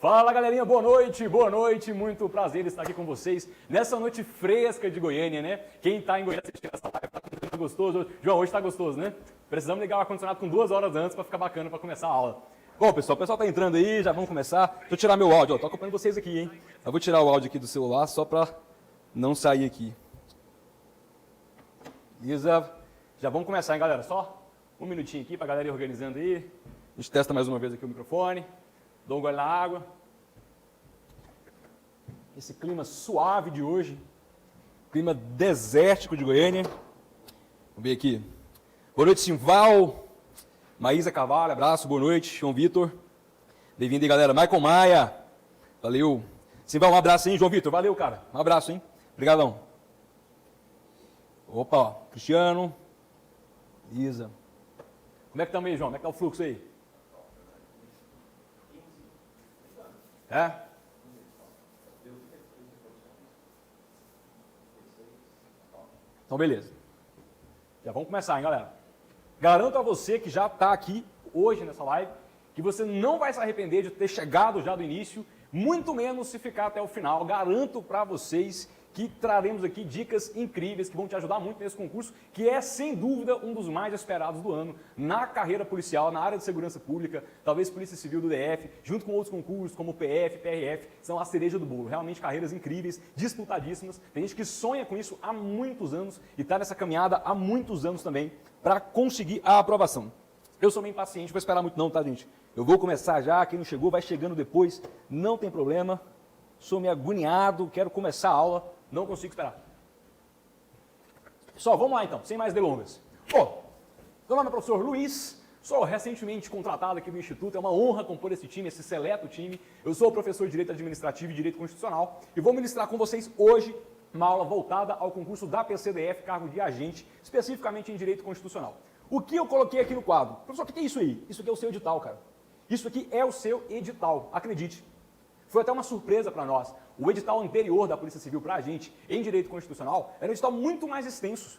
Fala galerinha, boa noite, muito prazer estar aqui com vocês nessa noite fresca de Goiânia, né? Quem tá em Goiânia assistindo essa live tá gostoso. João, hoje tá gostoso, né? Precisamos ligar o ar-condicionado com 2 horas antes para ficar bacana para começar a aula. Bom, pessoal, o pessoal tá entrando aí, já vamos começar. Deixa eu tirar meu áudio, ó, tô acompanhando vocês aqui, hein? Eu vou tirar o áudio aqui do celular só para não sair aqui. Isa, já vamos começar, hein, galera? Só um minutinho aqui pra galera ir organizando aí. A gente testa mais uma vez aqui o microfone. Dou um gole na água. Esse clima suave de hoje. Clima desértico de Goiânia. Vamos ver aqui. Boa noite, Simval. Maísa Carvalho, abraço, boa noite. João Vitor. Bem-vindo aí, galera. Michael Maia. Valeu. Simval, um abraço, hein, João Vitor. Valeu, cara. Um abraço, hein. Obrigadão. Opa, ó. Cristiano. Isa. Como é que estamos aí, João? Como é que tá o fluxo aí? É? Então, beleza. Já vamos começar, hein, galera? Garanto a você que já está aqui hoje nessa live, que você não vai se arrepender de ter chegado já do início, muito menos se ficar até o final. Garanto para vocês que traremos aqui dicas incríveis que vão te ajudar muito nesse concurso, que é, sem dúvida, um dos mais esperados do ano na carreira policial, na área de segurança pública, talvez Polícia Civil do DF, junto com outros concursos como PF, PRF, são a cereja do bolo. Realmente carreiras incríveis, disputadíssimas. Tem gente que sonha com isso há muitos anos e está nessa caminhada há muitos anos também para conseguir a aprovação. Eu sou meio impaciente, vou esperar muito não, tá, gente? Eu vou começar já, quem não chegou vai chegando depois, não tem problema. Sou meio agoniado, quero começar a aula. Não consigo esperar. Pessoal, vamos lá então, sem mais delongas. Bom, meu nome é professor Luiz, sou recentemente contratado aqui no Instituto, é uma honra compor esse time, esse seleto time. Eu sou professor de Direito Administrativo e Direito Constitucional e vou ministrar com vocês hoje uma aula voltada ao concurso da PCDF, cargo de agente, especificamente em Direito Constitucional. O que eu coloquei aqui no quadro? Professor, o que é isso aí? Isso aqui é o seu edital, cara. Isso aqui é o seu edital, acredite. Foi até uma surpresa para nós. O edital anterior da Polícia Civil para a gente, em Direito Constitucional, era um edital muito mais extenso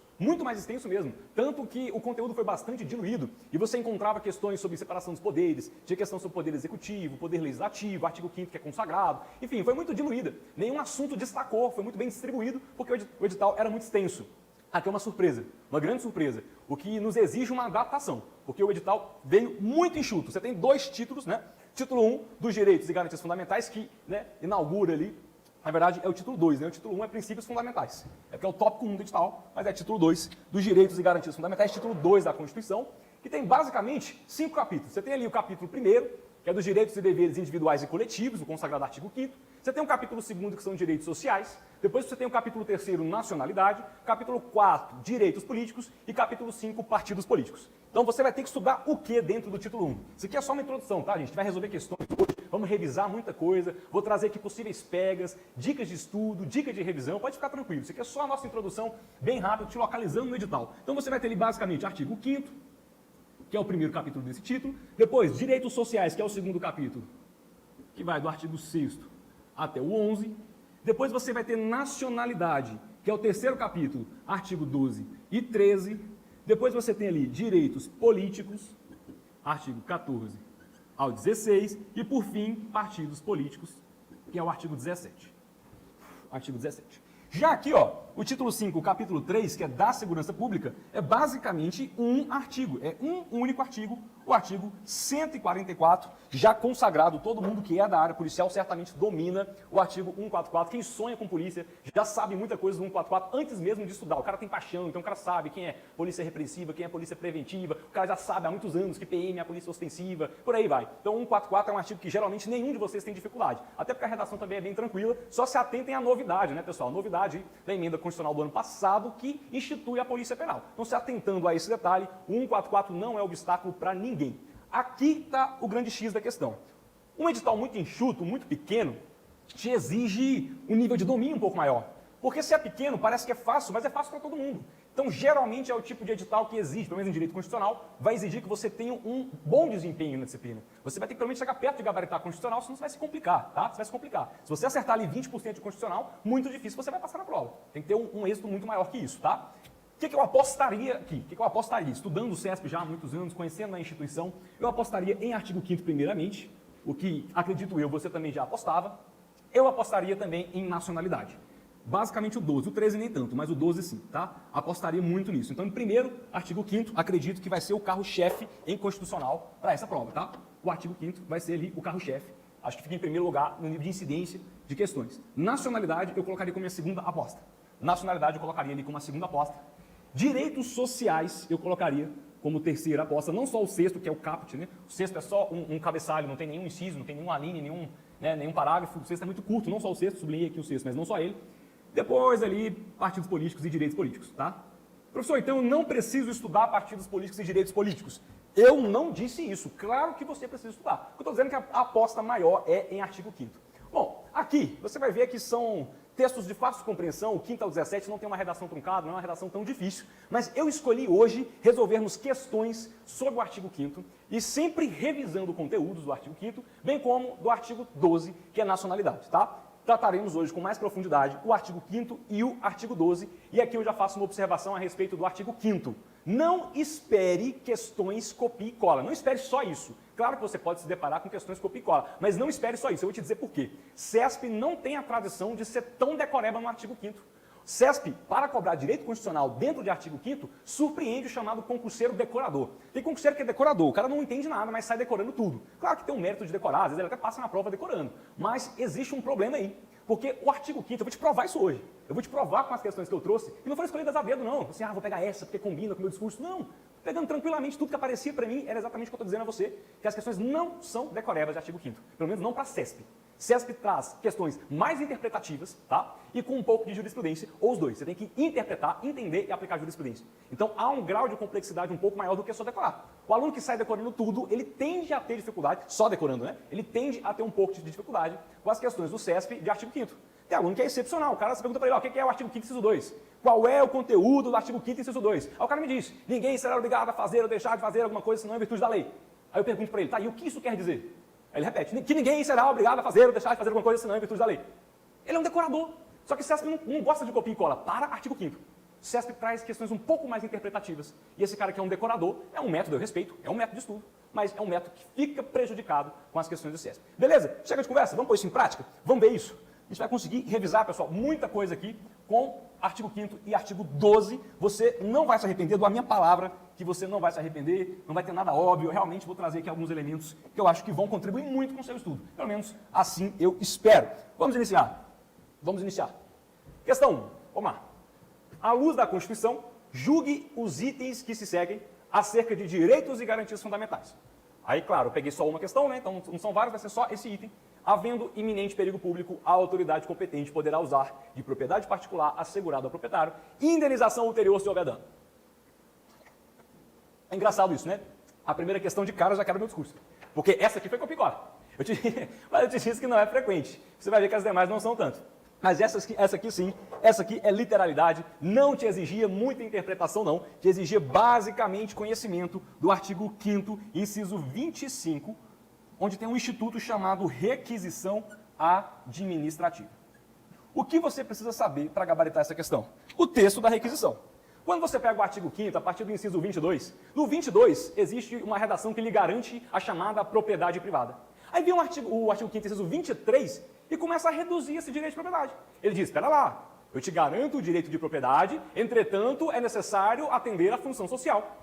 mesmo. Tanto que o conteúdo foi bastante diluído e você encontrava questões sobre separação dos poderes, tinha questão sobre poder executivo, poder legislativo, artigo 5º que é consagrado, enfim, foi muito diluída. Nenhum assunto destacou, foi muito bem distribuído, porque o edital era muito extenso. Aqui é uma surpresa, uma grande surpresa, o que nos exige uma adaptação, porque o edital veio muito enxuto. Você tem 2 títulos, né? Título 1 dos Direitos e Garantias Fundamentais, que, né, inaugura ali, na verdade é o título 2, né? O título 1 é Princípios Fundamentais, é porque é o tópico 1 do edital, mas é título 2 dos Direitos e Garantias Fundamentais, título 2 da Constituição, que tem basicamente 5 capítulos. Você tem ali o capítulo 1º, que é dos direitos e deveres individuais e coletivos, o consagrado artigo 5º. Você tem o capítulo 2º, que são direitos sociais. Depois você tem o capítulo 3º, nacionalidade. Capítulo 4, direitos políticos. E capítulo 5, partidos políticos. Então você vai ter que estudar o que dentro do título 1. Isso aqui é só uma introdução, tá, gente? A gente vai resolver questões hoje, vamos revisar muita coisa. Vou trazer aqui possíveis pegas, dicas de estudo, dicas de revisão. Pode ficar tranquilo. Isso aqui é só a nossa introdução, bem rápido, te localizando no edital. Então você vai ter ali basicamente artigo 5º, que é o primeiro capítulo desse título. Depois, direitos sociais, que é o segundo capítulo, que vai do artigo 6º até o 11. Depois você vai ter nacionalidade, que é o terceiro capítulo, artigo 12 e 13. Depois você tem ali direitos políticos, artigo 14 ao 16. E, por fim, partidos políticos, que é o artigo 17. Artigo 17. Já aqui, ó, o título 5, o capítulo 3, que é da segurança pública, é basicamente um artigo, é um único artigo, o artigo 144, já consagrado. Todo mundo que é da área policial certamente domina o artigo 144. Quem sonha com polícia já sabe muita coisa do 144 antes mesmo de estudar. O cara tem paixão, então o cara sabe quem é polícia repressiva, quem é polícia preventiva, o cara já sabe há muitos anos que PM é a polícia ostensiva, por aí vai. Então 144 é um artigo que geralmente nenhum de vocês tem dificuldade, até porque a redação também é bem tranquila, só se atentem à novidade, né, pessoal? A novidade da emenda constitucional do ano passado que institui a Polícia Penal. Então, se atentando a esse detalhe, o 144 não é obstáculo para ninguém. Aqui está o grande X da questão. Um edital muito enxuto, muito pequeno, te exige um nível de domínio um pouco maior. Porque se é pequeno, parece que é fácil, mas é fácil para todo mundo. Então, geralmente é o tipo de edital que exige, pelo menos em direito constitucional, vai exigir que você tenha um bom desempenho na disciplina. Você vai ter que, pelo menos, chegar perto de gabaritar a constitucional, senão você vai se complicar, tá? Você vai se complicar. Se você acertar ali 20% de constitucional, muito difícil você vai passar na prova. Tem que ter um êxito muito maior que isso, tá? O que eu apostaria aqui? O que eu apostaria? Estudando o CESP já há muitos anos, conhecendo a instituição, eu apostaria em artigo 5º primeiramente, o que, acredito eu, você também já apostava, eu apostaria também em nacionalidade. Basicamente o 12, o 13 nem tanto, mas o 12 sim, tá? Apostaria muito nisso. Então, em primeiro, artigo 5º, acredito que vai ser o carro-chefe em constitucional para essa prova, tá? O artigo 5º vai ser ali o carro-chefe. Acho que fica em primeiro lugar no nível de incidência de questões. Nacionalidade, eu colocaria como minha segunda aposta. Nacionalidade, eu colocaria ali como a segunda aposta. Direitos sociais, eu colocaria como terceira aposta. Não só o sexto, que é o caput, né? O sexto é só um cabeçalho, não tem nenhum inciso, não tem nenhuma linha, nenhum parágrafo. O sexto é muito curto, não só o sexto, sublinhei aqui o sexto, mas não só ele. Depois ali, partidos políticos e direitos políticos, tá? Professor, então eu não preciso estudar partidos políticos e direitos políticos. Eu não disse isso. Claro que você precisa estudar. Eu estou dizendo que a aposta maior é em artigo 5º. Bom, aqui você vai ver que são textos de fácil compreensão, o 5º ao 17 não tem uma redação truncada, não é uma redação tão difícil, mas eu escolhi hoje resolvermos questões sobre o artigo 5º e sempre revisando conteúdos do artigo 5º, bem como do artigo 12, que é nacionalidade, tá? Trataremos hoje com mais profundidade o artigo 5º e o artigo 12, e aqui eu já faço uma observação a respeito do artigo 5º. Não espere questões copia e cola, não espere só isso. Claro que você pode se deparar com questões copia e cola, mas não espere só isso, eu vou te dizer por quê. CESP não tem a tradição de ser tão decoreba no artigo 5º. CESP, para cobrar direito constitucional dentro de artigo 5º, surpreende o chamado concurseiro decorador. Tem concurseiro que é decorador, o cara não entende nada, mas sai decorando tudo. Claro que tem um mérito de decorar, às vezes ele até passa na prova decorando, mas existe um problema aí. Porque o artigo 5º, eu vou te provar isso hoje. Eu vou te provar com as questões que eu trouxe, e não foram escolhidas a dedo, não. Assim, vou pegar essa porque combina com o meu discurso. Não. Pegando tranquilamente tudo que aparecia para mim, era exatamente o que eu estou dizendo a você, que as questões não são decorebas de artigo 5º. Pelo menos não para a CESP. CESP traz questões mais interpretativas, tá? E com um pouco de jurisprudência, ou os dois. Você tem que interpretar, entender e aplicar jurisprudência. Então, há um grau de complexidade um pouco maior do que só decorar. O aluno que sai decorando tudo, ele tende a ter dificuldade, só decorando, né? Ele tende a ter um pouco de dificuldade com as questões do CESP de artigo 5º. Tem aluno que é excepcional, o cara se pergunta para ele, o que é o artigo 5º, inciso 2? Qual é o conteúdo do artigo 5º, inciso 2? Aí o cara me diz, ninguém será obrigado a fazer ou deixar de fazer alguma coisa senão em virtude da lei. Aí eu pergunto para ele, tá, e o que isso quer dizer? Aí ele repete, que ninguém será obrigado a fazer ou deixar de fazer alguma coisa senão em virtude da lei. Ele é um decorador, só que o CESP não gosta de copia e cola, para artigo 5º. O CESP traz questões um pouco mais interpretativas. E esse cara que é um decorador, é um método, eu respeito, é um método de estudo, mas é um método que fica prejudicado com as questões do CESP. Beleza? Chega de conversa, vamos pôr isso em prática? Vamos ver isso. A gente vai conseguir revisar, pessoal, muita coisa aqui com artigo 5º e artigo 12. Você não vai se arrepender, dou a minha palavra que você não vai se arrepender, não vai ter nada óbvio. Eu realmente vou trazer aqui alguns elementos que eu acho que vão contribuir muito com o seu estudo. Pelo menos assim eu espero. Vamos iniciar. Vamos iniciar. Questão 1. Vamos lá. À luz da Constituição, julgue os itens que se seguem acerca de direitos e garantias fundamentais. Aí, claro, eu peguei só uma questão, né? Então não são vários, vai ser só esse item. Havendo iminente perigo público, a autoridade competente poderá usar de propriedade particular assegurada ao proprietário indenização ulterior se houver dano. É engraçado isso, né? A primeira questão de cara já quebra meu discurso. Porque essa aqui foi complicada. Mas eu te disse que não é frequente. Você vai ver que as demais não são tanto. Mas essa aqui sim, essa aqui é literalidade, não te exigia muita interpretação não, te exigia basicamente conhecimento do artigo 5º, inciso 25, onde tem um instituto chamado requisição administrativa. O que você precisa saber para gabaritar essa questão? O texto da requisição. Quando você pega o artigo 5º, a partir do inciso 22, no 22 existe uma redação que lhe garante a chamada propriedade privada. Aí vem o artigo 5º, inciso 23, e começa a reduzir esse direito de propriedade. Ele diz, espera lá, eu te garanto o direito de propriedade, entretanto é necessário atender à função social.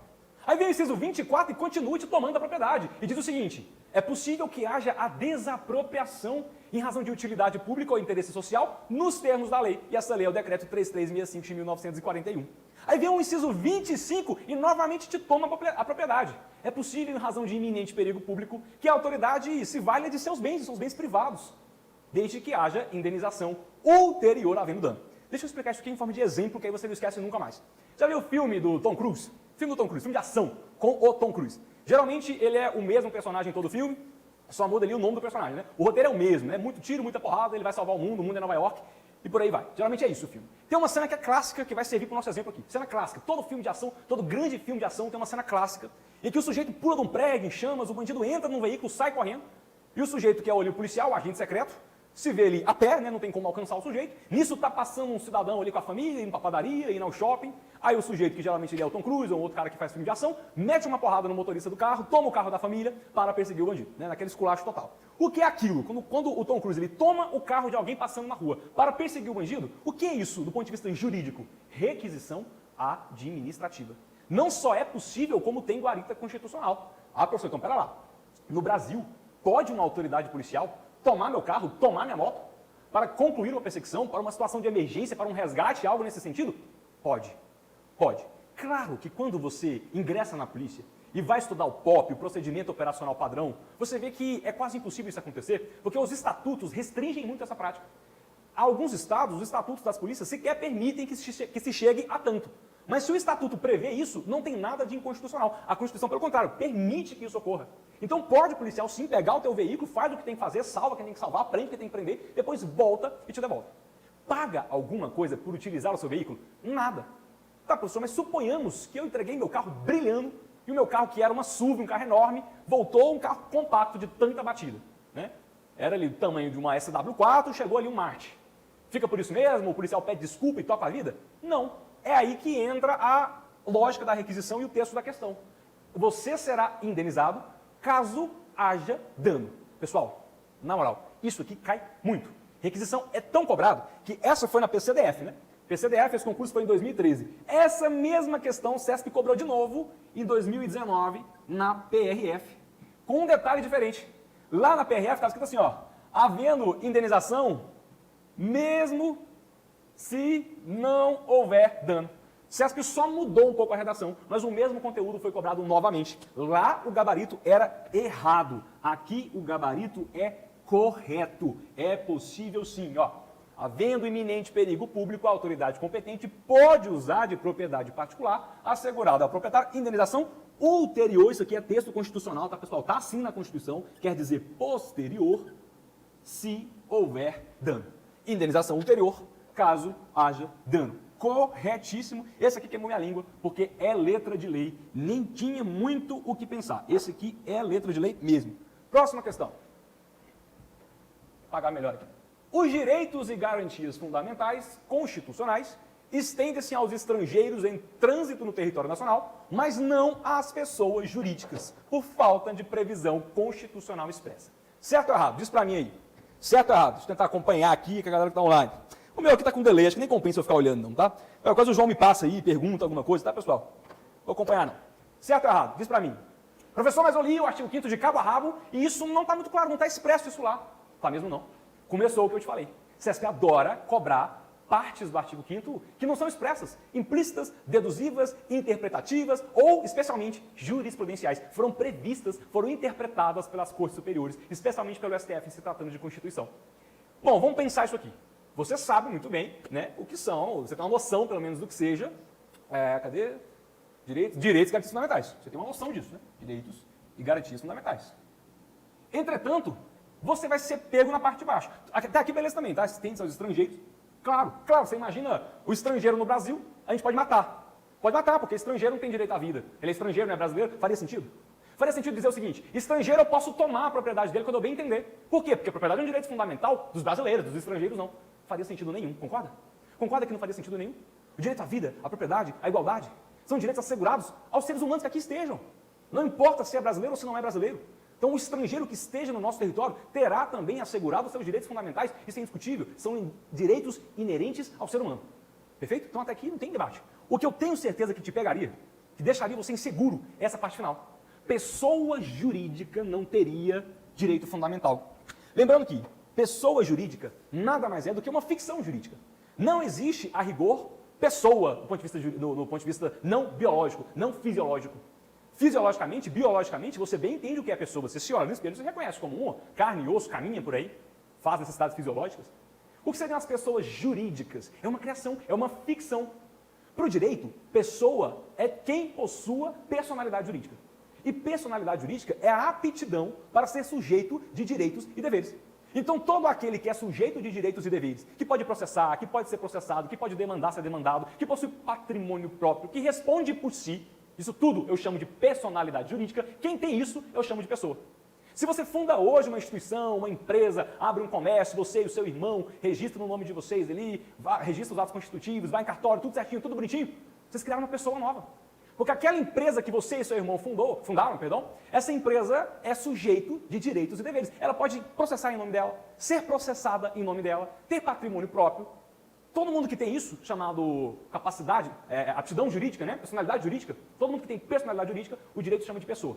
Aí vem o inciso 24 e continua te tomando a propriedade. E diz o seguinte, é possível que haja a desapropriação em razão de utilidade pública ou interesse social nos termos da lei. E essa lei é o decreto 3365 de 1941. Aí vem o inciso 25 e novamente te toma a propriedade. É possível, em razão de iminente perigo público, que a autoridade se valha de seus bens privados, desde que haja indenização ulterior havendo dano. Deixa eu explicar isso aqui em forma de exemplo, que aí você não esquece nunca mais. Já viu o filme do Tom Cruise? Filme do Tom Cruise, filme de ação com o Tom Cruise. Geralmente ele é o mesmo personagem em todo o filme, só muda ali o nome do personagem, né? O roteiro é o mesmo, né? Muito tiro, muita porrada, ele vai salvar o mundo é Nova York, e por aí vai. Geralmente é isso o filme. Tem uma cena que é clássica, que vai servir para o nosso exemplo aqui. Cena clássica. Todo filme de ação, todo grande filme de ação tem uma cena clássica, em que o sujeito pula de um prédio em chamas, o bandido entra num veículo, sai correndo, e o sujeito que é o policial, o agente secreto, se vê ali a pé, né, não tem como alcançar o sujeito, nisso está passando um cidadão ali com a família, indo para a padaria, indo ao shopping, aí o sujeito, que geralmente ele é o Tom Cruise, ou outro cara que faz filme de ação, mete uma porrada no motorista do carro, toma o carro da família para perseguir o bandido, né, naquele esculacho total. O que é aquilo? Quando o Tom Cruise ele toma o carro de alguém passando na rua para perseguir o bandido, o que é isso do ponto de vista jurídico? Requisição administrativa. Não só é possível, como tem guarita constitucional. Ah, professor, então pera lá. No Brasil, pode uma autoridade policial tomar meu carro, tomar minha moto, para concluir uma perseguição, para uma situação de emergência, para um resgate, algo nesse sentido? Pode. Pode. Claro que quando você ingressa na polícia e vai estudar o POP, o procedimento operacional padrão, você vê que é quase impossível isso acontecer, porque os estatutos restringem muito essa prática. Alguns estados, os estatutos das polícias sequer permitem que se chegue a tanto. Mas se o estatuto prevê isso, não tem nada de inconstitucional. A Constituição, pelo contrário, permite que isso ocorra. Então pode o policial sim pegar o teu veículo, faz o que tem que fazer, salva quem tem que salvar, prende quem tem que prender, depois volta e te devolve. Paga alguma coisa por utilizar o seu veículo? Nada. Tá, professor, mas suponhamos que eu entreguei meu carro brilhando e o meu carro, que era uma SUV, um carro enorme, voltou um carro compacto de tanta batida. Né? Era ali o tamanho de uma SW4, chegou ali um Marte. Fica por isso mesmo? O policial pede desculpa e toca a vida? Não. É aí que entra a lógica da requisição e o texto da questão. Você será indenizado caso haja dano. Pessoal, na moral, isso aqui cai muito. Requisição é tão cobrado que essa foi na PCDF, né? PCDF, esse concurso foi em 2013. Essa mesma questão o SESC cobrou de novo em 2019 na PRF, com um detalhe diferente. Lá na PRF estava escrito assim, ó, havendo indenização, mesmo se não houver dano. SESC só mudou um pouco a redação, mas o mesmo conteúdo foi cobrado novamente. Lá o gabarito era errado. Aqui o gabarito é correto. É possível sim, ó. Havendo iminente perigo público, a autoridade competente pode usar de propriedade particular assegurada ao proprietário indenização ulterior. Isso aqui é texto constitucional, tá, pessoal? Tá assim na Constituição, quer dizer posterior, se houver dano. Indenização ulterior, caso haja dano. Corretíssimo. Esse aqui queimou minha língua, porque é letra de lei. Nem tinha muito o que pensar. Esse aqui é letra de lei mesmo. Próxima questão. Vou pagar melhor aqui. Os direitos e garantias fundamentais constitucionais estendem-se aos estrangeiros em trânsito no território nacional, mas não às pessoas jurídicas, por falta de previsão constitucional expressa. Certo ou errado? Diz pra mim aí. Certo ou errado? Deixa eu tentar acompanhar aqui com a galera que tá online. O meu aqui tá com delay, acho que nem compensa eu ficar olhando não, tá? Quase o João me passa aí, pergunta alguma coisa, tá, pessoal? Vou acompanhar não. Certo ou errado? Diz pra mim. Professor, mas eu li o artigo 5º de cabo a rabo e isso não está muito claro, não está expresso isso lá. Tá mesmo não. Começou o que eu te falei. SESC adora cobrar partes do artigo 5º que não são expressas, implícitas, deduzivas, interpretativas ou, especialmente, jurisprudenciais. Foram previstas, foram interpretadas pelas cortes superiores, especialmente pelo STF, em se tratando de Constituição. Bom, vamos pensar isso aqui. Você sabe muito bem, né, o que são, você tem uma noção, pelo menos, do que seja, cadê? Direitos e garantias fundamentais. Você tem uma noção disso, né? Direitos e garantias fundamentais. Entretanto, você vai ser pego na parte de baixo. Até aqui, beleza também, tá? Assistentes aos estrangeiros. Claro, você imagina o estrangeiro no Brasil, a gente pode matar. Pode matar, porque estrangeiro não tem direito à vida. Ele é estrangeiro, não é brasileiro? Faria sentido? Faria sentido dizer o seguinte, estrangeiro eu posso tomar a propriedade dele quando eu bem entender. Por quê? Porque a propriedade é um direito fundamental dos brasileiros, dos estrangeiros não. Faria sentido nenhum, concorda? Concorda que não faria sentido nenhum? O direito à vida, à propriedade, à igualdade, são direitos assegurados aos seres humanos que aqui estejam. Não importa se é brasileiro ou se não é brasileiro. Então, o estrangeiro que esteja no nosso território terá também assegurado os seus direitos fundamentais. Isso é indiscutível. São direitos inerentes ao ser humano. Perfeito? Então, até aqui não tem debate. O que eu tenho certeza que te pegaria, que deixaria você inseguro, é essa parte final. Pessoa jurídica não teria direito fundamental. Lembrando que pessoa jurídica nada mais é do que uma ficção jurídica. Não existe, a rigor, pessoa do ponto de vista não biológico, não fisiológico. Fisiologicamente, biologicamente, você bem entende o que é a pessoa. Você se olha no espelho, você reconhece como uma, carne e osso, caminha por aí, faz necessidades fisiológicas. O que seriam as pessoas jurídicas? É uma criação, é uma ficção. Para o direito, pessoa é quem possua personalidade jurídica. E personalidade jurídica é a aptidão para ser sujeito de direitos e deveres. Então, todo aquele que é sujeito de direitos e deveres, que pode processar, que pode ser processado, que pode demandar, ser demandado, que possui patrimônio próprio, que responde por si, isso tudo eu chamo de personalidade jurídica. Quem tem isso, eu chamo de pessoa. Se você funda hoje uma instituição, uma empresa, abre um comércio, você e o seu irmão, registra no nome de vocês ali, registra os atos constitutivos, vai em cartório, tudo certinho, tudo bonitinho, vocês criaram uma pessoa nova. Porque aquela empresa que você e seu irmão fundaram, essa empresa é sujeito de direitos e deveres. Ela pode processar em nome dela, ser processada em nome dela, ter patrimônio próprio. Todo mundo que tem isso, chamado capacidade, aptidão jurídica, né? Personalidade jurídica, todo mundo que tem personalidade jurídica, o direito chama de pessoa.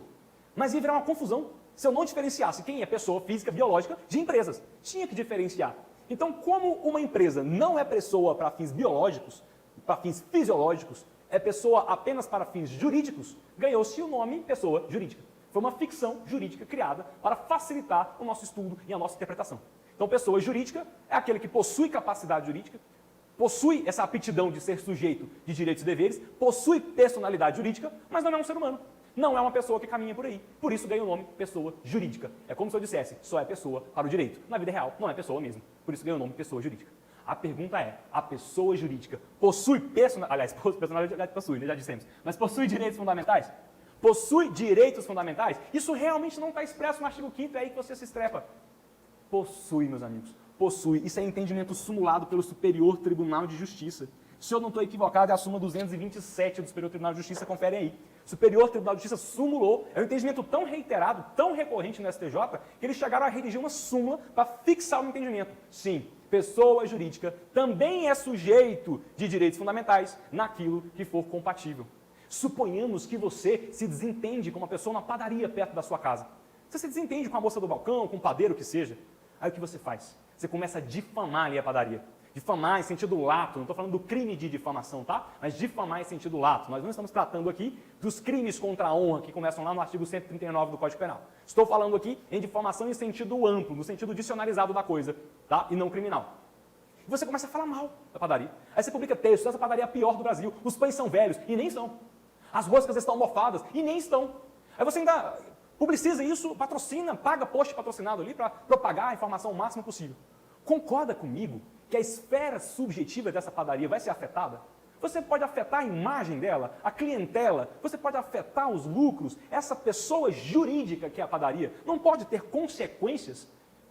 Mas ia virar uma confusão se eu não diferenciasse quem é pessoa física, biológica, de empresas. Tinha que diferenciar. Então, como uma empresa não é pessoa para fins biológicos, para fins fisiológicos, é pessoa apenas para fins jurídicos, ganhou-se o nome pessoa jurídica. Foi uma ficção jurídica criada para facilitar o nosso estudo e a nossa interpretação. Então, pessoa jurídica é aquele que possui capacidade jurídica, possui essa aptidão de ser sujeito de direitos e deveres, possui personalidade jurídica, mas não é um ser humano. Não é uma pessoa que caminha por aí. Por isso ganha o nome pessoa jurídica. É como se eu dissesse, só é pessoa para o direito. Na vida real, não é pessoa mesmo. Por isso ganha o nome pessoa jurídica. A pergunta é, a pessoa jurídica possui personalidade possui, né? Já dissemos. Mas possui direitos fundamentais? Possui direitos fundamentais? Isso realmente não está expresso no artigo 5º, é aí que você se estrepa. Possui, meus amigos. Possui. Isso é entendimento sumulado pelo Superior Tribunal de Justiça. Se eu não estou equivocado, é a súmula 227 do Superior Tribunal de Justiça, confere aí. Superior Tribunal de Justiça sumulou, é um entendimento tão reiterado, tão recorrente no STJ, que eles chegaram a redigir uma súmula para fixar o entendimento. Sim, pessoa jurídica também é sujeito de direitos fundamentais naquilo que for compatível. Suponhamos que você se desentende com uma pessoa na padaria perto da sua casa. Você se desentende com a moça do balcão, com o padeiro, o que seja. Aí o que você faz? Você começa a difamar ali a padaria. Difamar em sentido lato, não estou falando do crime de difamação, tá? Mas difamar em sentido lato. Nós não estamos tratando aqui dos crimes contra a honra que começam lá no artigo 139 do Código Penal. Estou falando aqui em difamação em sentido amplo, no sentido dicionarizado da coisa, tá? E não criminal. E você começa a falar mal da padaria. Aí você publica textos, essa padaria é a pior do Brasil, os pães são velhos, e nem são. As roscas estão mofadas, e nem estão. Aí você ainda publiciza isso, patrocina, paga post patrocinado ali para propagar a informação o máximo possível. Concorda comigo que a esfera subjetiva dessa padaria vai ser afetada? Você pode afetar a imagem dela, a clientela, você pode afetar os lucros. Essa pessoa jurídica que é a padaria não pode ter consequências.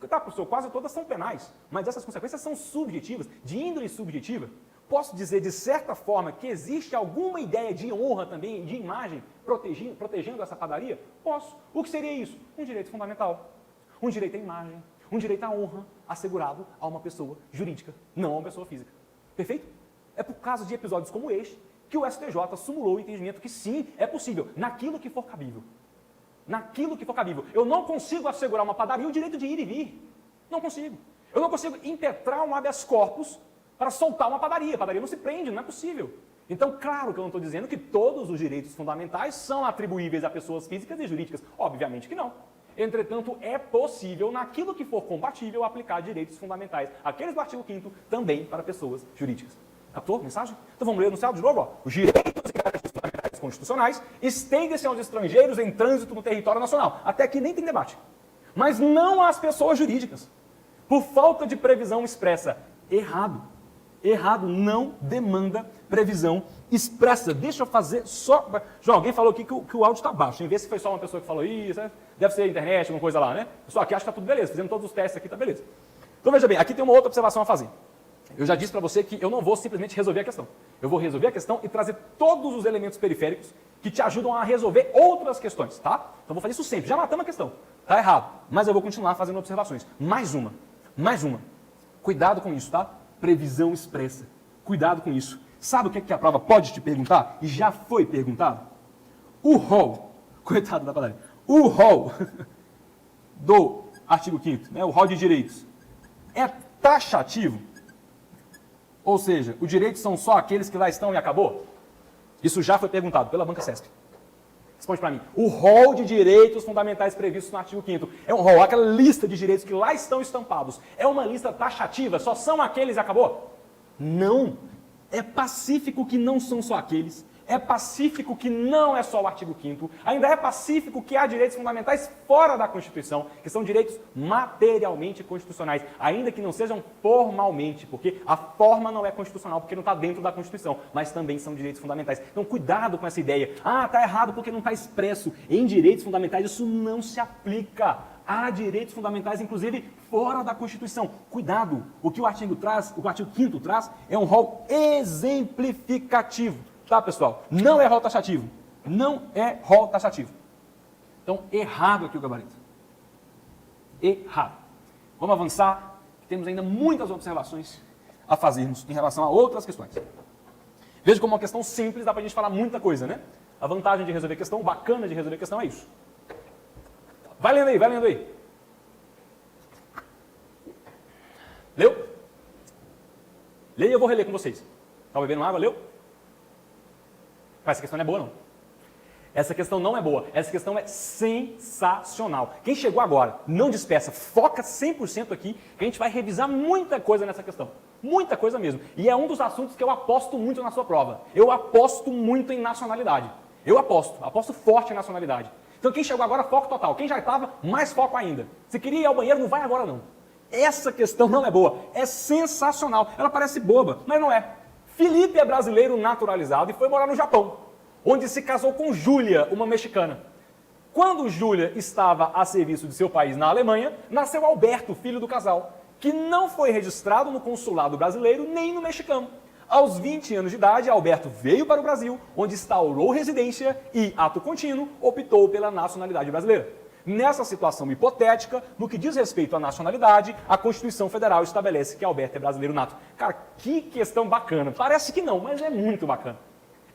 Tá, professor, quase todas são penais, mas essas consequências são subjetivas, de índole subjetiva. Posso dizer, de certa forma, que existe alguma ideia de honra também, de imagem, protegendo essa padaria? Posso. O que seria isso? Um direito fundamental. Um direito à imagem, um direito à honra assegurado a uma pessoa jurídica, não a uma pessoa física. Perfeito? É por causa de episódios como este que o STJ sumulou o entendimento que sim, é possível, naquilo que for cabível. Naquilo que for cabível. Eu não consigo assegurar uma padaria o direito de ir e vir. Não consigo. Eu não consigo impetrar um habeas corpus para soltar uma padaria. A padaria não se prende, não é possível. Então, claro que eu não estou dizendo que todos os direitos fundamentais são atribuíveis a pessoas físicas e jurídicas. Obviamente que não. Entretanto, é possível, naquilo que for compatível, aplicar direitos fundamentais, aqueles do artigo 5º, também para pessoas jurídicas. Captou a mensagem? Então vamos ler o enunciado de novo. Ó. Os direitos e garantias fundamentais constitucionais estendem-se aos estrangeiros em trânsito no território nacional. Até aqui nem tem debate. Mas não às pessoas jurídicas. Por falta de previsão expressa. Errado. Errado, não demanda previsão expressa. Deixa eu fazer só... João, alguém falou aqui que o áudio está baixo. Em vez se foi só uma pessoa que falou isso, né? Deve ser a internet, alguma coisa lá, né? Só aqui acho que está tudo beleza. Fizemos todos os testes aqui, está beleza. Então veja bem, aqui tem uma outra observação a fazer. Eu já disse para você que eu não vou simplesmente resolver a questão. Eu vou resolver a questão e trazer todos os elementos periféricos que te ajudam a resolver outras questões, tá? Então vou fazer isso sempre. Já matamos a questão. Tá errado. Mas eu vou continuar fazendo observações. Mais uma. Mais uma. Cuidado com isso, tá? Previsão expressa. Cuidado com isso. Sabe o que a prova pode te perguntar? E já foi perguntado? O rol, coitado da padaria, o rol do artigo 5º, né, o rol de direitos, é taxativo? Ou seja, os direitos são só aqueles que lá estão e acabou? Isso já foi perguntado pela Banca CESP. Responde para mim. O rol de direitos fundamentais previstos no artigo 5º é um rol, aquela lista de direitos que lá estão estampados. É uma lista taxativa, só são aqueles e acabou? Não. É pacífico que não são só aqueles. É pacífico que não é só o artigo 5º. Ainda é pacífico que há direitos fundamentais fora da Constituição, que são direitos materialmente constitucionais, ainda que não sejam formalmente, porque a forma não é constitucional, porque não está dentro da Constituição, mas também são direitos fundamentais. Então, cuidado com essa ideia. Ah, está errado porque não está expresso. Em direitos fundamentais, isso não se aplica. Há direitos fundamentais, inclusive, fora da Constituição. Cuidado, o que o artigo 5º traz é um rol exemplificativo. Tá, pessoal? Não é rol taxativo. Não é rol taxativo. Então, errado aqui o gabarito. Errado. Vamos avançar, temos ainda muitas observações a fazermos em relação a outras questões. Veja como uma questão simples dá para a gente falar muita coisa, né? A vantagem de resolver questão, o bacana de resolver questão é isso. Vai lendo aí, vai lendo aí. Leu? Leia e eu vou reler com vocês. Está bebendo água? Leu? Essa questão não é boa, não. Essa questão não é boa. Essa questão é sensacional. Quem chegou agora, não despeça. Foca 100% aqui, que a gente vai revisar muita coisa nessa questão. Muita coisa mesmo. E é um dos assuntos que eu aposto muito na sua prova. Eu aposto muito em nacionalidade. Eu aposto forte em nacionalidade. Então quem chegou agora, foco total. Quem já estava, mais foco ainda. Se queria ir ao banheiro, não vai agora não. Essa questão não é boa. É sensacional. Ela parece boba, mas não é. Felipe é brasileiro naturalizado e foi morar no Japão, onde se casou com Júlia, uma mexicana. Quando Júlia estava a serviço de seu país na Alemanha, nasceu Alberto, filho do casal, que não foi registrado no consulado brasileiro nem no mexicano. Aos 20 anos de idade, Alberto veio para o Brasil, onde instaurou residência e, ato contínuo, optou pela nacionalidade brasileira. Nessa situação hipotética, no que diz respeito à nacionalidade, a Constituição Federal estabelece que Alberto é brasileiro nato. Cara, que questão bacana. Parece que não, mas é muito bacana.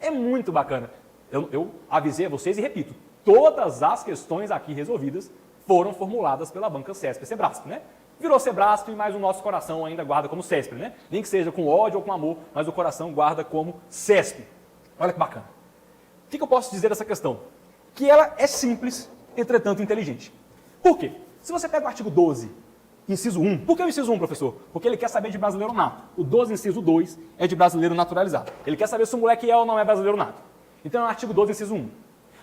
É muito bacana. Eu avisei a vocês e repito, todas as questões aqui resolvidas foram formuladas pela banca CESP e Sebrasp, né? Virou Sebrasp, mas o nosso coração ainda guarda como CESP, né? Nem que seja com ódio ou com amor, mas o coração guarda como CESP. Olha que bacana. O que eu posso dizer dessa questão? Que ela é simples, entretanto inteligente. Por quê? Se você pega o artigo 12, inciso 1, por que o inciso 1, professor? Porque ele quer saber de brasileiro nato. O 12, inciso 2, é de brasileiro naturalizado. Ele quer saber se o moleque é ou não é brasileiro nato. Então é o artigo 12, inciso 1.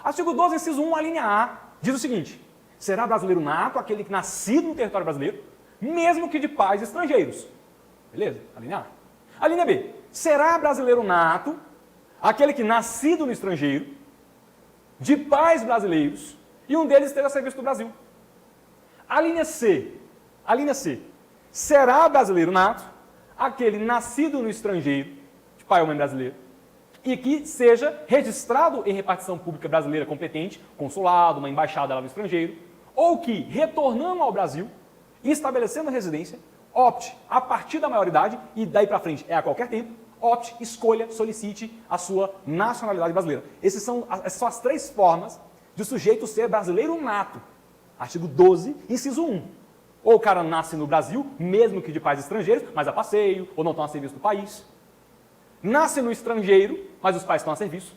Artigo 12, inciso 1, a linha A, diz o seguinte: será brasileiro nato aquele que nascido no território brasileiro, mesmo que de pais estrangeiros. Beleza? A linha A. A linha B, será brasileiro nato aquele que nascido no estrangeiro, de pais brasileiros, e um deles esteja a serviço do Brasil. A linha C, será brasileiro nato aquele nascido no estrangeiro, de pai ou mãe brasileiro, e que seja registrado em repartição pública brasileira competente, consulado, uma embaixada lá no estrangeiro, ou que, retornando ao Brasil e estabelecendo residência, opte, a partir da maioridade, e daí para frente é a qualquer tempo, opte, escolha, solicite a sua nacionalidade brasileira. Essas são as três formas de o sujeito ser brasileiro nato. Artigo 12, inciso 1. Ou o cara nasce no Brasil, mesmo que de pais estrangeiros, mas a passeio, ou não estão a serviço do país. Nasce no estrangeiro, mas os pais estão a serviço.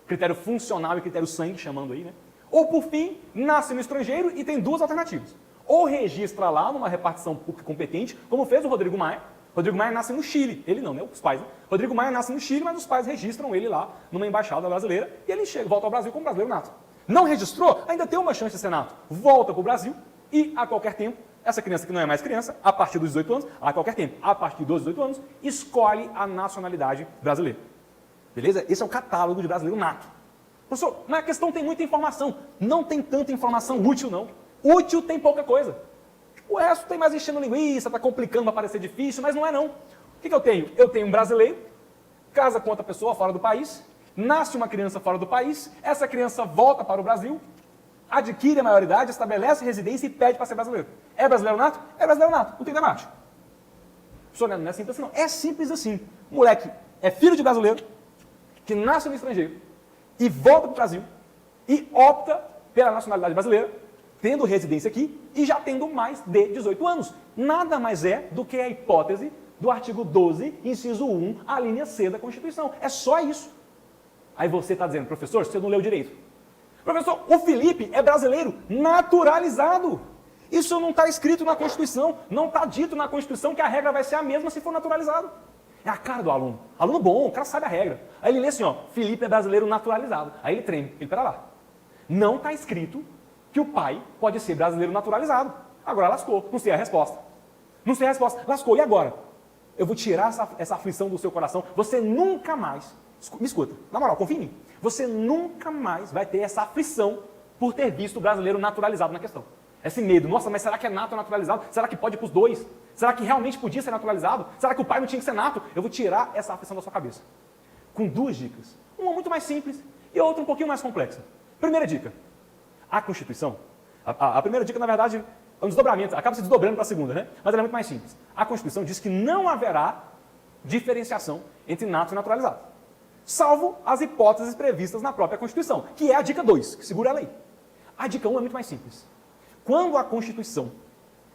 Critério funcional e critério sangue, chamando aí, né? Ou, por fim, nasce no estrangeiro e tem duas alternativas. Ou registra lá numa repartição pública competente, como fez o Rodrigo Maia. Rodrigo Maia nasce no Chile. Ele não, né? Os pais, né? Rodrigo Maia nasce no Chile, mas os pais registram ele lá numa embaixada brasileira e ele volta ao Brasil como brasileiro nato. Não registrou? Ainda tem uma chance de ser nato. Volta para o Brasil e, a qualquer tempo, essa criança que não é mais criança, a partir dos 18 anos, a qualquer tempo, a partir dos 18 anos, escolhe a nacionalidade brasileira. Beleza? Esse é o catálogo de brasileiro nato. Professor, mas a questão tem muita informação. Não tem tanta informação útil, não. Útil tem pouca coisa. O resto tem mais enchendo linguiça, está complicando para parecer difícil, mas não é não. O que eu tenho? Eu tenho um brasileiro, casa com outra pessoa fora do país, nasce uma criança fora do país, essa criança volta para o Brasil, adquire a maioridade, estabelece residência e pede para ser brasileiro. É brasileiro nato? É brasileiro nato, não tem debate. Professor, não é simples assim não. É simples assim. O moleque é filho de brasileiro, que nasce no estrangeiro, e volta para o Brasil, e opta pela nacionalidade brasileira, tendo residência aqui e já tendo mais de 18 anos. Nada mais é do que a hipótese do artigo 12, inciso 1, a linha C da Constituição. É só isso. Aí você está dizendo, professor, você não leu direito. Professor, o Felipe é brasileiro naturalizado. Isso não está escrito na Constituição. Não está dito na Constituição que a regra vai ser a mesma se for naturalizado. É a cara do aluno. Aluno bom, o cara sabe a regra. Aí ele lê assim, ó, Felipe é brasileiro naturalizado. Aí ele treme. Ele, pera lá. Não está escrito que o pai pode ser brasileiro naturalizado. Agora lascou. Não sei a resposta. Não sei a resposta. Lascou. E agora? Eu vou tirar essa aflição do seu coração. Você nunca mais, me escuta, na moral, confia em mim. Você nunca mais vai ter essa aflição por ter visto o brasileiro naturalizado na questão. Esse medo. Nossa, mas será que é nato ou naturalizado? Será que pode para os dois? Será que realmente podia ser naturalizado? Será que o pai não tinha que ser nato? Eu vou tirar essa aflição da sua cabeça. Com duas dicas. Uma muito mais simples e outra um pouquinho mais complexa. Primeira dica. A Constituição, a primeira dica, na verdade, é um desdobramento, acaba se desdobrando para a segunda, né? Mas ela é muito mais simples. A Constituição diz que não haverá diferenciação entre nato e naturalizado, salvo as hipóteses previstas na própria Constituição, que é a dica 2, que segura a lei. A dica 1 é muito mais simples. Quando a Constituição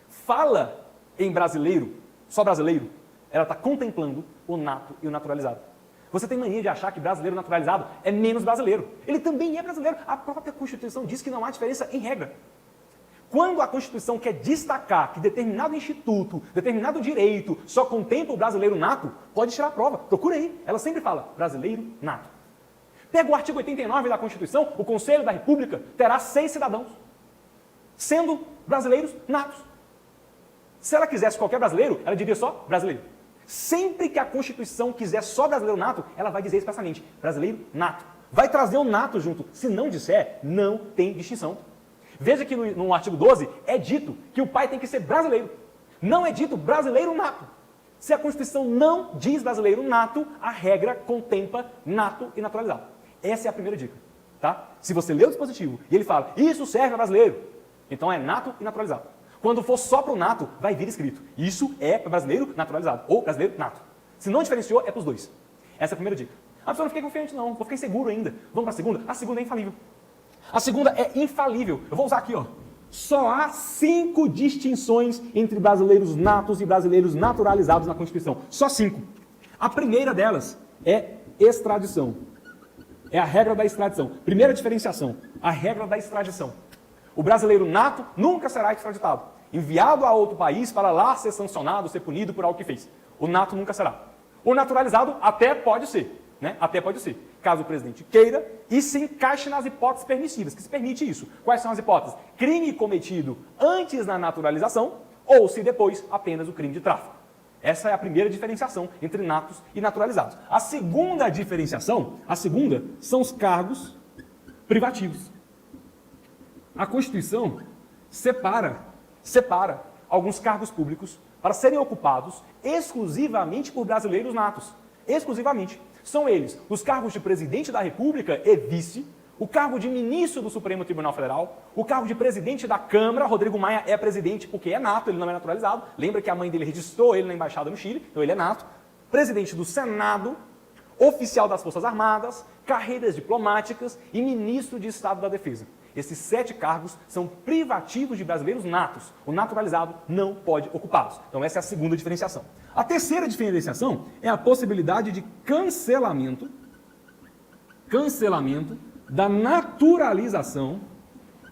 fala em brasileiro, só brasileiro, ela está contemplando o nato e o naturalizado. Você tem mania de achar que brasileiro naturalizado é menos brasileiro. Ele também é brasileiro. A própria Constituição diz que não há diferença em regra. Quando a Constituição quer destacar que determinado instituto, determinado direito só contempla o brasileiro nato, pode tirar a prova. Procura aí. Ela sempre fala brasileiro nato. Pega o artigo 89 da Constituição, o Conselho da República terá 6 cidadãos, sendo brasileiros natos. Se ela quisesse qualquer brasileiro, ela diria só brasileiro. Sempre que a Constituição quiser só brasileiro nato, ela vai dizer expressamente brasileiro nato. Vai trazer o nato junto. Se não disser, não tem distinção. Veja que no artigo 12 é dito que o pai tem que ser brasileiro. Não é dito brasileiro nato. Se a Constituição não diz brasileiro nato, a regra contempla nato e naturalizado. Essa é a primeira dica. Tá? Se você lê o dispositivo e ele fala, isso serve para brasileiro, então é nato e naturalizado. Quando for só para o nato, vai vir escrito, isso é para brasileiro naturalizado, ou brasileiro nato. Se não diferenciou, é para os dois. Essa é a primeira dica. Ah, pessoal, não fiquei confiante não, vou ficar inseguro ainda. Vamos para a segunda? A segunda é infalível. A segunda é infalível. Eu vou usar aqui, ó. Só há 5 distinções entre brasileiros natos e brasileiros naturalizados na Constituição. Só 5. A primeira delas é extradição. É a regra da extradição. Primeira diferenciação, a regra da extradição. O brasileiro nato nunca será extraditado, enviado a outro país para lá ser sancionado, ser punido por algo que fez. O nato nunca será. O naturalizado até pode ser, né? Até pode ser. Caso o presidente queira e se encaixe nas hipóteses permissivas, que se permite isso. Quais são as hipóteses? Crime cometido antes da naturalização ou, se depois, apenas o crime de tráfico. Essa é a primeira diferenciação entre natos e naturalizados. A segunda diferenciação, são os cargos privativos. A Constituição separa alguns cargos públicos para serem ocupados exclusivamente por brasileiros natos. Exclusivamente. São eles os cargos de presidente da República e vice, o cargo de ministro do Supremo Tribunal Federal, o cargo de presidente da Câmara. Rodrigo Maia é presidente porque é nato, ele não é naturalizado. Lembra que a mãe dele registrou ele na embaixada no Chile, então ele é nato. Presidente do Senado, oficial das Forças Armadas, carreiras diplomáticas e ministro de Estado da Defesa. Esses 7 cargos são privativos de brasileiros natos. O naturalizado não pode ocupá-los. Então essa é a segunda diferenciação. A terceira diferenciação é a possibilidade de cancelamento da naturalização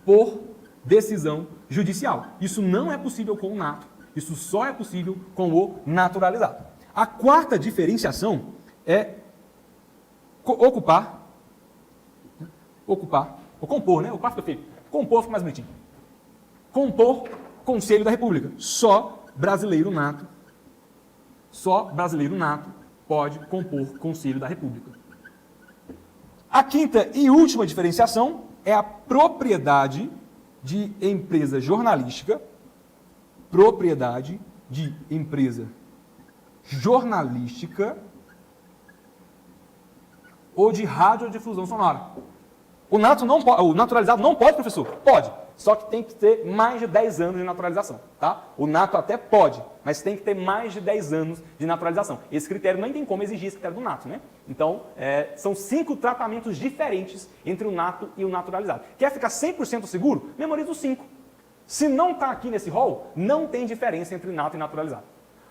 por decisão judicial. Isso não é possível com o nato. Isso só é possível com o naturalizado. A quarta diferenciação é compor, né? O quarto fica feio. Compor fica mais bonitinho. Compor Conselho da República. Só brasileiro nato pode compor Conselho da República. A quinta e última diferenciação é a propriedade de empresa jornalística. Propriedade de empresa jornalística ou de radiodifusão sonora. O naturalizado não pode, professor? Pode. Só que tem que ter mais de 10 anos de naturalização, tá? O nato até pode, mas tem que ter mais de 10 anos de naturalização. Esse critério nem tem como exigir esse critério do nato, né? Então, são 5 tratamentos diferentes entre o nato e o naturalizado. Quer ficar 100% seguro? Memoriza os 5. Se não está aqui nesse rol, não tem diferença entre nato e naturalizado.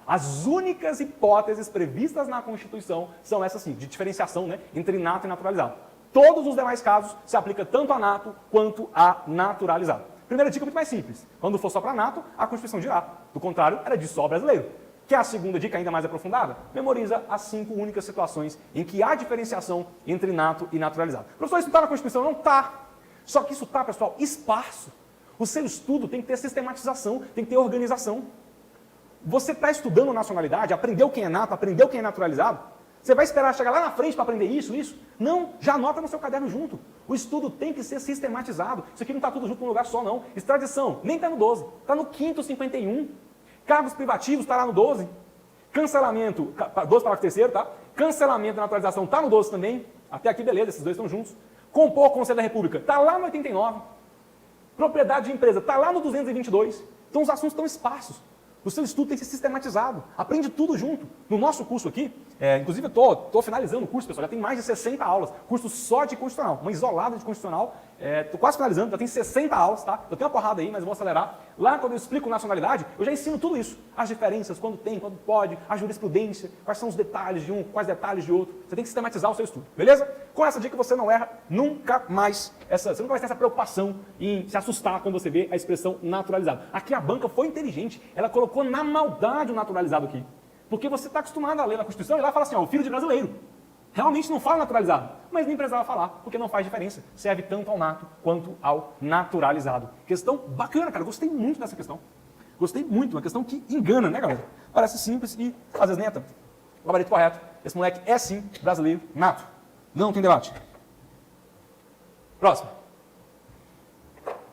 As únicas hipóteses previstas na Constituição são essas 5, de diferenciação, né, entre nato e naturalizado. Todos os demais casos se aplica tanto a nato quanto a naturalizado. Primeira dica muito mais simples. Quando for só para nato, a Constituição dirá. Do contrário, era de só brasileiro. Quer a segunda dica ainda mais aprofundada? Memoriza as 5 únicas situações em que há diferenciação entre nato e naturalizado. Professor, isso está na Constituição? Não está. Só que isso está, pessoal, esparso. O seu estudo tem que ter sistematização, tem que ter organização. Você está estudando nacionalidade, aprendeu quem é nato, aprendeu quem é naturalizado? Você vai esperar chegar lá na frente para aprender isso? Não, já anota no seu caderno junto. O estudo tem que ser sistematizado. Isso aqui não está tudo junto num lugar só, não. Extradição, nem está no 12, está no 5º 51. Cargos privativos está lá no 12. Cancelamento, 12 para o 3º, tá? Cancelamento da naturalização está no 12 também. Até aqui, beleza, esses dois estão juntos. Compor com o Conselho da República, está lá no 89. Propriedade de empresa, está lá no 222. Então os assuntos estão esparsos. O seu estudo tem que ser sistematizado. Aprende tudo junto. No nosso curso aqui, inclusive eu estou finalizando o curso, pessoal, já tem mais de 60 aulas. Curso só de Constitucional, uma isolada de Constitucional. Estou quase finalizando, já tem 60 aulas, tá? Eu tenho uma porrada aí, mas vou acelerar. Lá, quando eu explico nacionalidade, eu já ensino tudo isso. As diferenças, quando tem, quando pode, a jurisprudência, quais são os detalhes de um, quais detalhes de outro. Você tem que sistematizar o seu estudo, beleza? Com essa dica você não erra nunca mais. Você nunca vai ter essa preocupação em se assustar quando você vê a expressão naturalizado. Aqui a banca foi inteligente, ela colocou na maldade o naturalizado aqui. Porque você está acostumado a ler na Constituição e lá fala assim, ó, o filho de brasileiro. Realmente não fala naturalizado, mas nem precisava falar, porque não faz diferença. Serve tanto ao nato quanto ao naturalizado. Questão bacana, cara. Gostei muito dessa questão. Gostei muito. Uma questão que engana, né, galera? Parece simples e, às vezes, nem é tanto. Gabarito correto. Esse moleque é, sim, brasileiro nato. Não tem debate. Próximo.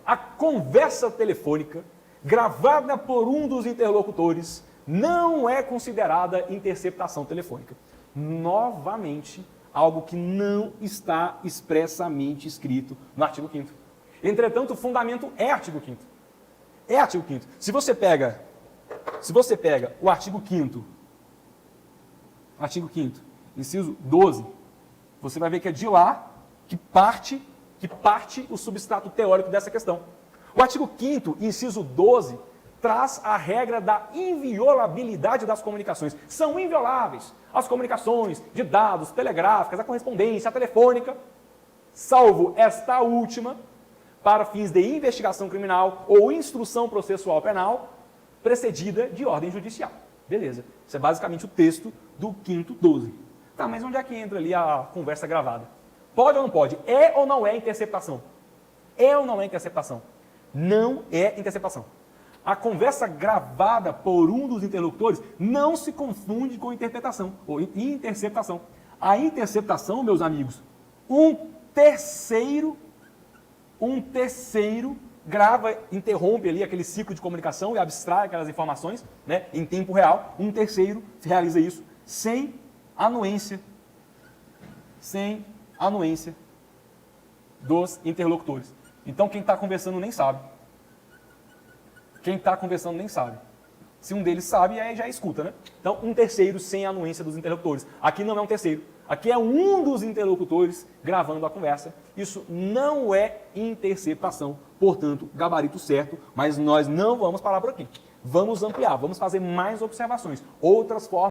A conversa telefônica gravada por um dos interlocutores não é considerada interceptação telefônica. Novamente, algo que não está expressamente escrito no artigo 5º. Entretanto, o fundamento é artigo 5º. É artigo 5º. Se você pega o artigo 5º, inciso 12, você vai ver que é de lá que parte o substrato teórico dessa questão. O artigo 5º, inciso 12, traz a regra da inviolabilidade das comunicações. São invioláveis as comunicações de dados, telegráficas, a correspondência, a telefônica, salvo esta última, para fins de investigação criminal ou instrução processual penal, precedida de ordem judicial. Beleza. Isso é basicamente o texto do 5º 12. Tá, mas onde é que entra ali a conversa gravada? Pode ou não pode? É ou não é interceptação? É ou não é interceptação? Não é interceptação. A conversa gravada por um dos interlocutores não se confunde com interpretação ou interceptação. A interceptação, meus amigos, um terceiro grava, interrompe ali aquele ciclo de comunicação e abstrai aquelas informações, né, em tempo real. Um terceiro realiza isso sem anuência dos interlocutores. Então quem está conversando nem sabe. Se um deles sabe, aí já escuta, né? Então, um terceiro sem a anuência dos interlocutores. Aqui não é um terceiro. Aqui é um dos interlocutores gravando a conversa. Isso não é interceptação. Portanto, gabarito certo, mas nós não vamos parar por aqui. Vamos ampliar, vamos fazer mais observações. Outras formas